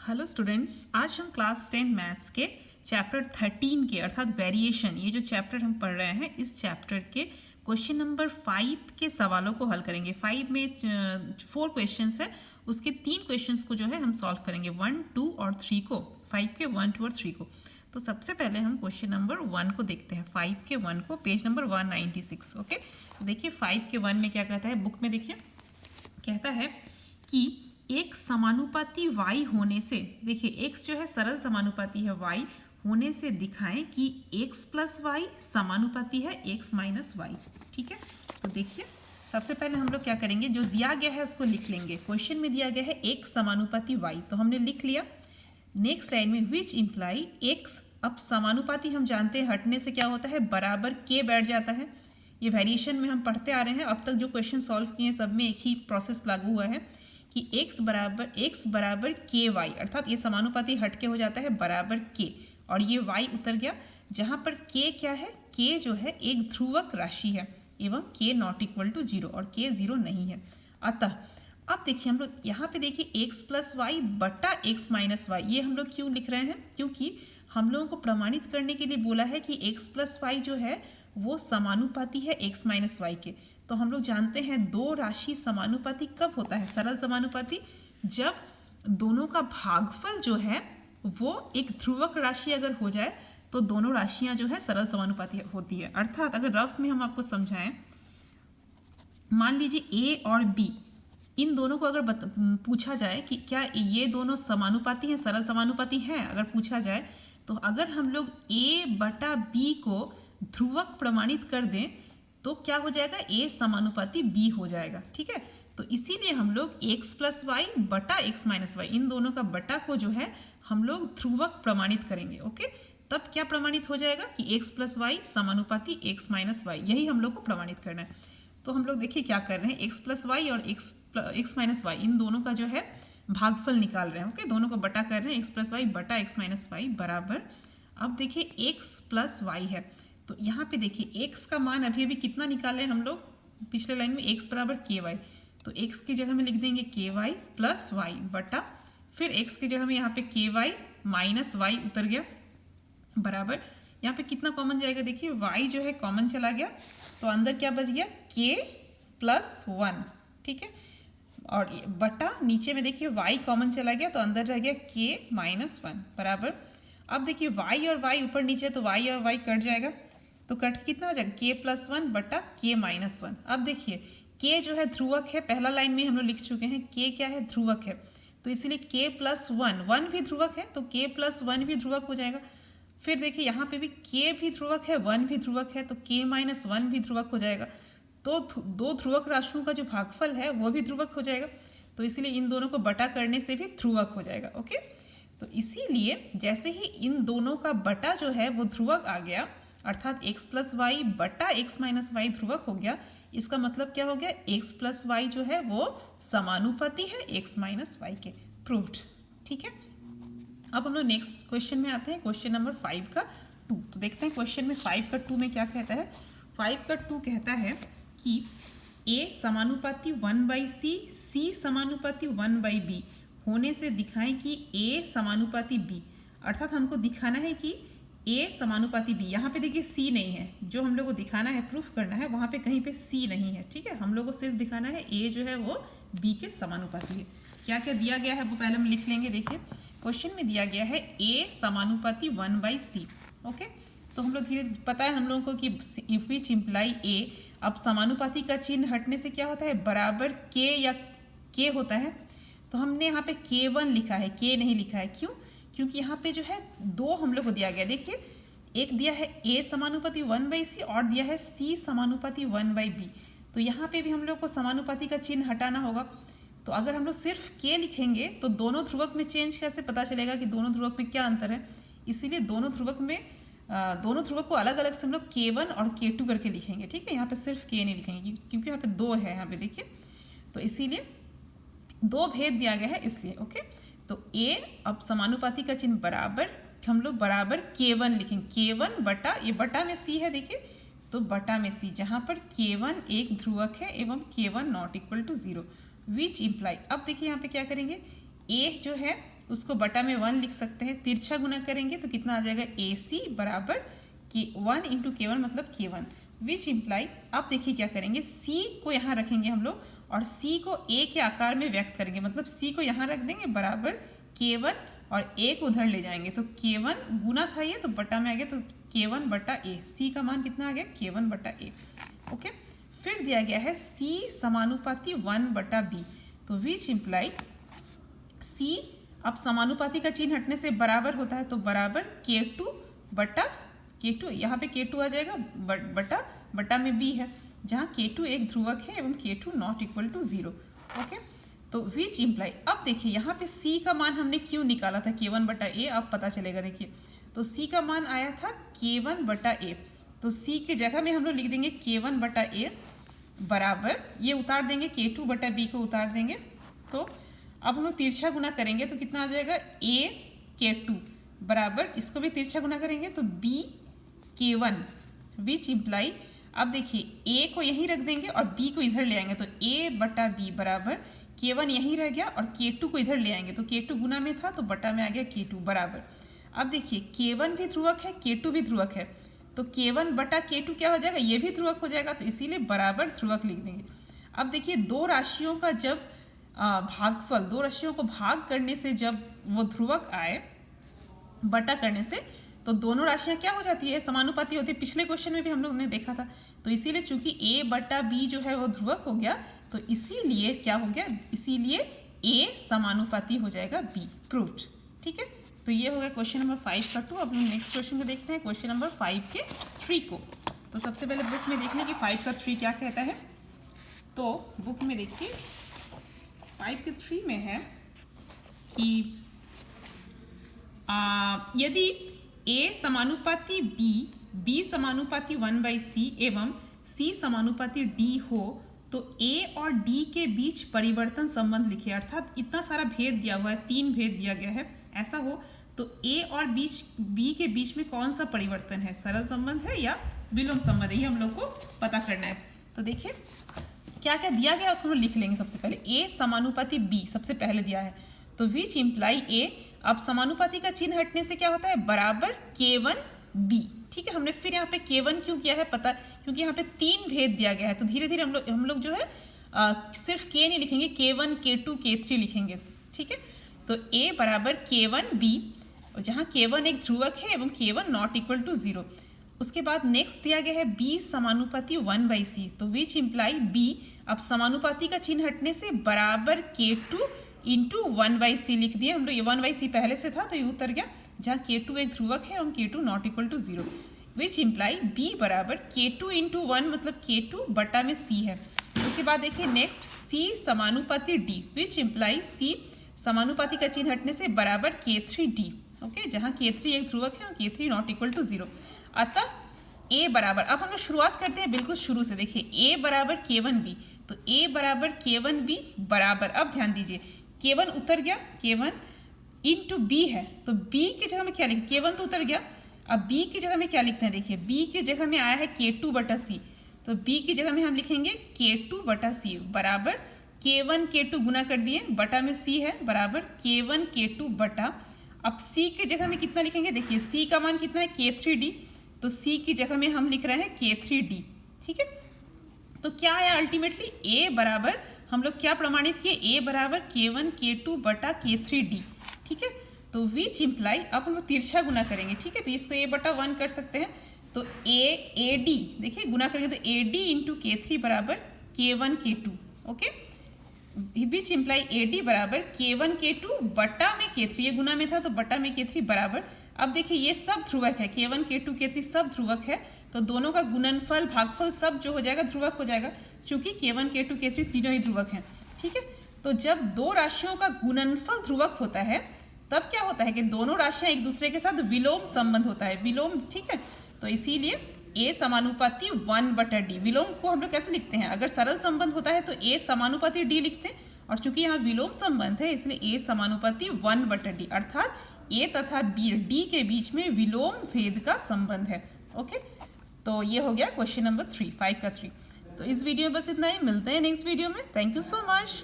Hello students, आज हम class 10 maths के चैप्टर 13 के अर्थात वेरिएशन, ये जो चैप्टर हम पढ़ रहे हैं, इस चैप्टर के क्वेश्चन नंबर 5 के सवालों को हल करेंगे। 5 में 4 क्वेश्चंस है, उसके 3 क्वेश्चंस को जो है हम सॉल्व करेंगे, 1, 2 और 3 को, 5 के 1, 2 और 3 को। तो सबसे पहले हम क्वेश्चन नंबर 1 को देखते हैं, 5 के 1 को, पेज नंबर 196। ओके, तो देखिए 5 के 1 में क्या कहता है, बुक में देखिए, कहता है कि एक समानुपाती y होने से, देखिए x जो है सरल समानुपाती है y होने से दिखाएं कि x प्लस वाई समानुपाती है x माइनस वाई। ठीक है, तो देखिए सबसे पहले हम लोग क्या करेंगे, जो दिया गया है उसको लिख लेंगे। क्वेश्चन में दिया गया है एक समानुपाती y, तो हमने लिख लिया। नेक्स्ट लाइन में विच इम्प्लाई x, अब समानुपाती हम जानते हैं हटने से क्या होता है, बराबर k बैठ जाता है। ये वेरिएशन में हम पढ़ते आ रहे हैं, अब तक जो क्वेश्चन सॉल्व किए हैं सब में एक ही प्रोसेस लागू हुआ है कि x बराबर के वाई, अर्थात ये समानुपाती हट के हो जाता है बराबर k, और ये y उतर गया। जहाँ पर k क्या है, k जो है एक ध्रुवक राशि है एवं k नॉट इक्वल टू 0, और k 0 नहीं है। अतः अब देखिए हम लोग यहाँ पे देखिए x प्लस वाई बटा x माइनस वाई, ये हम लोग क्यों लिख रहे हैं, क्योंकि हम लोगों को प्रमाणित करने के लिए बोला है कि x प्लस वाई जो है वो समानुपाती है x माइनस वाई के। तो हम लोग जानते हैं दो राशि समानुपाती कब होता है, सरल समानुपाती, जब दोनों का भागफल जो है वो एक ध्रुवक राशि अगर हो जाए तो दोनों राशियां जो है सरल समानुपाती होती है। अर्थात अगर रफ में हम आपको समझाएं, मान लीजिए a और b, इन दोनों को अगर पूछा जाए कि क्या ये दोनों समानुपाती हैं, सरल समानुपाती हैं, अगर पूछा जाए तो अगर हम लोग a बटा b को ध्रुवक प्रमाणित कर दें तो क्या हो जाएगा, a समानुपाती b हो जाएगा। ठीक है, तो इसीलिए हम लोग x प्लस वाई बटा x माइनस वाई, इन दोनों का बटा को जो है हम लोग ध्रुवक प्रमाणित करेंगे। ओके, तब क्या प्रमाणित हो जाएगा कि x प्लस वाई समानुपाती x माइनस वाई, यही हम लोग को प्रमाणित करना है। तो हम लोग देखिए क्या कर रहे हैं, x प्लस वाई और x माइनस वाई, इन दोनों का जो है भागफल निकाल रहे हैं। ओके, दोनों को बटा कर रहे हैं, x प्लस वाई बटा x माइनस वाई बराबर, अब देखिए x प्लस वाई है, तो यहाँ पे देखिए x का मान अभी अभी कितना निकाले हम लोग, पिछले लाइन में x बराबर के वाई, तो x की जगह में लिख देंगे के वाई प्लस वाई बटा, फिर x की जगह में यहाँ पे के वाई माइनस वाई उतर गया बराबर, यहाँ पे कितना कॉमन जाएगा, देखिए y जो है कॉमन चला गया, तो अंदर क्या बच गया, k प्लस 1। ठीक है, और बटा नीचे में देखिए y कॉमन चला गया तो अंदर रह गया k माइनस 1 बराबर। अब देखिए y और y ऊपर नीचे, तो y और y कट जाएगा, तो कट के कितना हो जाएगा, k प्लस 1 बटा k माइनस 1। अब देखिए k जो है ध्रुवक है, पहला लाइन में हम लोग लिख चुके हैं k क्या है, ध्रुवक है, तो इसीलिए k प्लस 1 भी ध्रुवक है, तो k प्लस 1 भी ध्रुवक हो जाएगा। फिर देखिए यहाँ पे भी k भी ध्रुवक है, 1 भी ध्रुवक है, तो k माइनस 1 भी ध्रुवक हो जाएगा। तो दो ध्रुवक राशियों का जो भागफल है वो भी ध्रुवक हो जाएगा, तो इसीलिए इन दोनों को बटा करने से भी ध्रुवक हो जाएगा। ओके, तो इसीलिए जैसे ही इन दोनों का बटा जो है वो ध्रुवक आ गया, अर्थात x प्लस वाई बटा x माइनस वाई ध्रुवक हो गया, इसका मतलब क्या हो गया, x प्लस वाई जो है वो समानुपाती है x माइनस वाई के, प्रूव्ड। ठीक है, अब हम लोग नेक्स्ट क्वेश्चन में आते हैं, क्वेश्चन नंबर 5 का 2। तो देखते हैं क्वेश्चन में 5 का 2 में क्या कहता है। 5 का 2 कहता है कि a समानुपाती 1/c, c समानुपाती 1/b होने से दिखाएं कि a समानुपाती b, अर्थात हमको दिखाना है कि a समानुपाती b, यहाँ पे देखिए c नहीं है, जो हम लोग को दिखाना है, प्रूफ करना है, वहाँ पे कहीं पे c नहीं है। ठीक है, हम लोग को सिर्फ दिखाना है a जो है वो b के समानुपाती है। क्या क्या दिया गया है वो पहले हम लिख लेंगे। देखिए क्वेश्चन में दिया गया है a समानुपाती 1/c। ओके, तो हम लोग धीरे, पता है हम लोगों को कि इफ विच इम्प्लाई a, अब समानुपाती का चिन्ह हटने से क्या होता है, बराबर k या k होता है, तो हमने यहाँ पे k1 लिखा है, k नहीं लिखा है, क्यों, क्योंकि यहाँ पे जो है दो हम लोग को दिया गया, देखिए एक दिया है a समानुपाती 1/c और दिया है c समानुपाती 1/b, तो यहाँ पे भी हम लोग को समानुपाती का चिन्ह हटाना होगा। तो अगर हम लोग सिर्फ k लिखेंगे तो दोनों ध्रुवक में चेंज कैसे पता चलेगा कि दोनों ध्रुवक में क्या अंतर है, इसीलिए दोनों ध्रुवक को अलग अलग से हम लोग k1 और k2 करके लिखेंगे। ठीक है, यहाँ पे सिर्फ k नहीं लिखेंगे क्योंकि यहाँ पे दो है, यहाँ पे देखिए, तो इसीलिए दो भेद दिया गया है इसलिए। ओके, तो a, अब समानुपाती का चिन्ह बराबर, हम लोग बराबर k1 लिखेंगे, k1 बटा, ये बटा में c है देखिए, तो बटा में c, जहाँ पर k1 एक ध्रुवक है एवं k1 not equal to 0, which imply, अब देखिए यहाँ पे क्या करेंगे, a जो है उसको बटा में 1 लिख सकते हैं। तिरछा गुना करेंगे तो कितना आ जाएगा, AC बराबर K1 इंटू K1 मतलब K1, विच इम्प्लाई, आप देखिए क्या करेंगे, C को यहाँ रखेंगे हम लोग और C को A के आकार में व्यक्त करेंगे, मतलब C को यहाँ रख देंगे बराबर K1 और A को उधर ले जाएंगे तो K1 गुना था ये तो बटा में आ गया, तो K1 बटा A, C का मान कितना आ गया, K1 बटा A। ओके, फिर दिया गया है C समानुपाती 1 बटा B, तो विच इम्प्लाई C, अब समानुपाती का चिन्ह हटने से बराबर होता है तो बराबर K2 बटा K2, यहाँ पे K2 आ जाएगा बटा में B है, जहाँ K2 एक ध्रुवक है एवं K2 not equal to 0। Okay, तो विच इम्प्लाई, अब देखिए यहाँ पे C का मान हमने क्यों निकाला था K1 बटा A, अब पता चलेगा। देखिए तो C का मान आया था K1 बटा A, तो C की जगह में हम लोग लिख देंगे K1 बटा A बराबर, ये उतार देंगे K2 बटा B को उतार देंगे, तो अब हम लोग तिरछा गुना करेंगे तो कितना आ जाएगा, A K2 बराबर, इसको भी तिरछा गुना करेंगे तो B K1, विच इम्प्लाई, अब देखिए A को यहीं रख देंगे और B को इधर ले आएंगे तो A बटा B बराबर K1 यहीं रह गया और K2 को इधर ले आएंगे तो K2 गुना में था तो बटा में आ गया K2 बराबर। अब देखिए K1 भी ध्रुवक है, K2 भी ध्रुवक है, तो K1 बटा K2 क्या हो जाएगा, ये भी ध्रुवक हो जाएगा, तो इसीलिए बराबर ध्रुवक लिख देंगे। अब देखिए दो राशियों का जब भागफल, दो राशियों को भाग करने से जब वो ध्रुवक आए बटा करने से, तो दोनों राशियां क्या हो जाती है, समानुपाती होती है। पिछले क्वेश्चन में भी हम लोग ने देखा था, तो इसीलिए चूंकि A बटा B जो है वो ध्रुवक हो गया, तो इसीलिए क्या हो गया, इसीलिए A समानुपाती हो जाएगा B, प्रूव्ड। ठीक है, तो ये हो गया क्वेश्चन नंबर 5 का 2। अब हम नेक्स्ट क्वेश्चन को देखते हैं, क्वेश्चन नंबर 5 के 3 को। तो सबसे पहले बुक में देख लें कि 5 का 3 क्या कहता है। तो बुक में देखिए 5 के 3 में है कि यदि A समानुपाती B, B समानुपाती 1/C एवं C समानुपाती D हो तो A और D के बीच परिवर्तन संबंध लिखिए। अर्थात इतना सारा भेद दिया हुआ है, 3 भेद दिया गया है, ऐसा हो तो A और B के बीच में कौन सा परिवर्तन है, सरल संबंध है या विलोम संबंध है, ये हम लोग को पता करना है। तो देखिए क्या क्या दिया गया उसको हम लिख लेंगे। सबसे पहले A समानुपाती B सबसे पहले दिया है, तो विच इम्प्लाई A, अब समानुपाती का चिन्ह हटने से क्या होता है, बराबर K1 B। ठीक है, हमने फिर यहाँ पे K1 क्यों किया है पता, क्योंकि यहाँ पे 3 भेद दिया गया है, तो धीरे धीरे हम लोग जो है सिर्फ K नहीं लिखेंगे, K1 K2 K3 लिखेंगे। ठीक है, तो A बराबर K1 B, जहाँ K1 एक ध्रुवक है एवं K1 नॉट इक्वल टू 0। उसके बाद नेक्स्ट दिया गया है B समानुपाती 1/C, तो विच इम्प्लाई B, अब समानुपाती का चिन्ह हटने से बराबर K2 इंटू 1/C लिख दिए हम लोग, ये 1/C पहले से था तो ये उतर गया, जहाँ K2 एक ध्रुवक है और K2 not equal to 0, which imply B बराबर K2 इंटू 1 मतलब K2 बटा में C है। उसके बाद देखिए नेक्स्ट C समानुपाती D, विच इम्प्लाई C समानुपाती का चिन्ह हटने से बराबर K3D। ओके, जहाँ K3 एक ध्रुवक है और K3 नॉट इक्वल टू 0, अतः A बराबर, अब हम लोग शुरुआत करते हैं बिल्कुल शुरू से। देखिए A बराबर K1B, तो A बराबर K1B बराबर, अब ध्यान दीजिए K1 उतर गया, K1 इंटू B है, तो B की जगह में क्या लिखें, K1 तो उतर गया, अब B की जगह में क्या लिखते हैं, देखिए B की जगह में आया है K2 बटा C, तो B की जगह में हम लिखेंगे K2 बटा C बराबर K1 K2 गुना कर दिए, बटा में C है बराबर K1 K2 बटा, अब C की जगह में कितना लिखेंगे, देखिए C का मान कितना है K3D, तो C की जगह में हम लिख रहे हैं K3D। ठीक है, तो क्या है अल्टीमेटली A बराबर, हम लोग क्या प्रमाणित किए, A बराबर K1 K2 बटा K3D। ठीक है, तो विच इम्प्लाई, अब हम लोग तिरछा गुना करेंगे। ठीक है, तो इसको A बटा 1 कर सकते हैं, तो AD देखिए गुना करेंगे तो AD इंटू K3 बराबर K1 K2। ओके, विच इम्प्लाई AD बराबर K1 K2 बटा में K3, ये गुना में था तो बटा में K3 बराबर, अब देखिए ये सब ध्रुवक है, K1 K2 K3 सब ध्रुवक है, तो दोनों का गुणनफल भागफल सब जो हो जाएगा ध्रुवक हो जाएगा, चूंकि K1 K2 K3 तीनों ही ध्रुवक हैं। ठीक है, तो जब दो राशियों का गुणनफल ध्रुवक होता है तब क्या होता है कि दोनों राशियां एक दूसरे के साथ विलोम संबंध होता है, विलोम। ठीक है, तो इसीलिए A समानुपाती 1/D, विलोम को हम लोग कैसे लिखते हैं, अगर सरल संबंध होता है तो A समानुपाती D लिखते हैं, और चूंकि यहाँ विलोम संबंध है इसलिए A समानुपाती 1/D, अर्थात A तथा D के बीच में विलोम भेद का संबंध है। ओके, तो ये हो गया क्वेश्चन नंबर 3, 5 का 3। तो इस वीडियो में बस इतना ही, मिलते हैं नेक्स्ट वीडियो में। Thank you so much.